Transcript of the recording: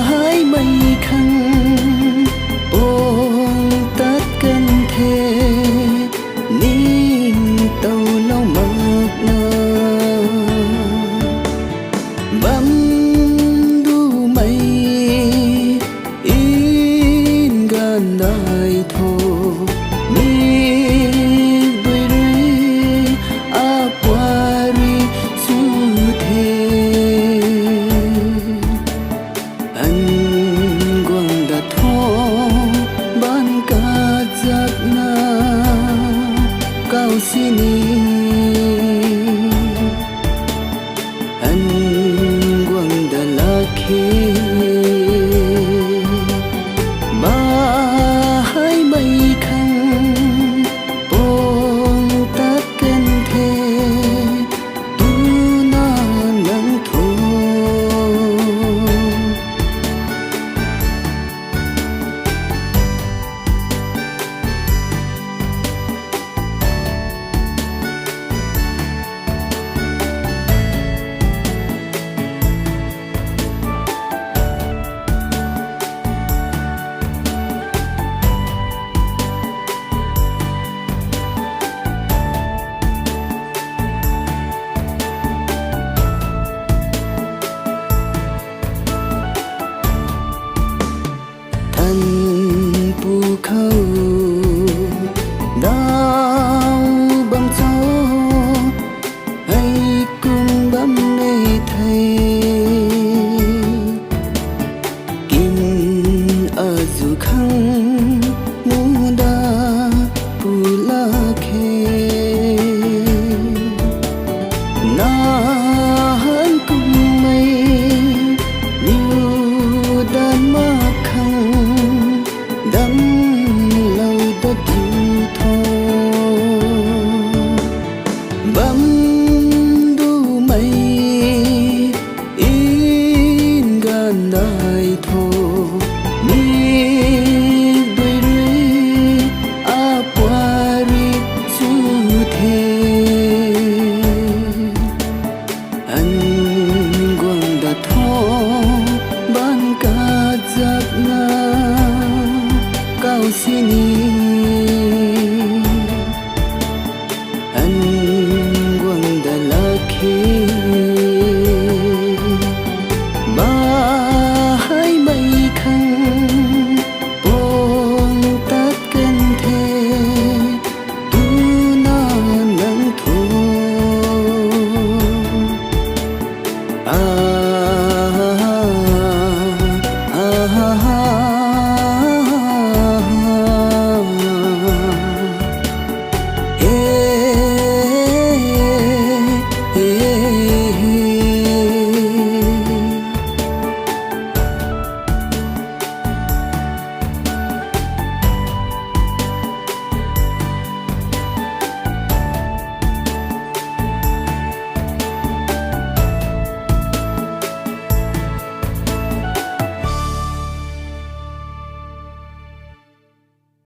hái mây khăn ôm tất cân thề nín tàu lâu mực nơ bấm đu mây in gần đời thô sini an guang da lakhe ba hai mây khăn ôm tất cân thề tu na nắng thô pu khâu đau bầm gió hãy cùng bấm mê thầy kim ở dù khăn mu đa pu la khe na hơn cùng mây liu đan ma khăn đắm lâu đất yêu thô bấm đu mây in gần đời thô mi đuôi rưỡi a puari su thề anh guang đã thô ban cả giấc na cao sini an guang da lakhe ba hai mây khăn ôm tất cân thề tu na nắng thô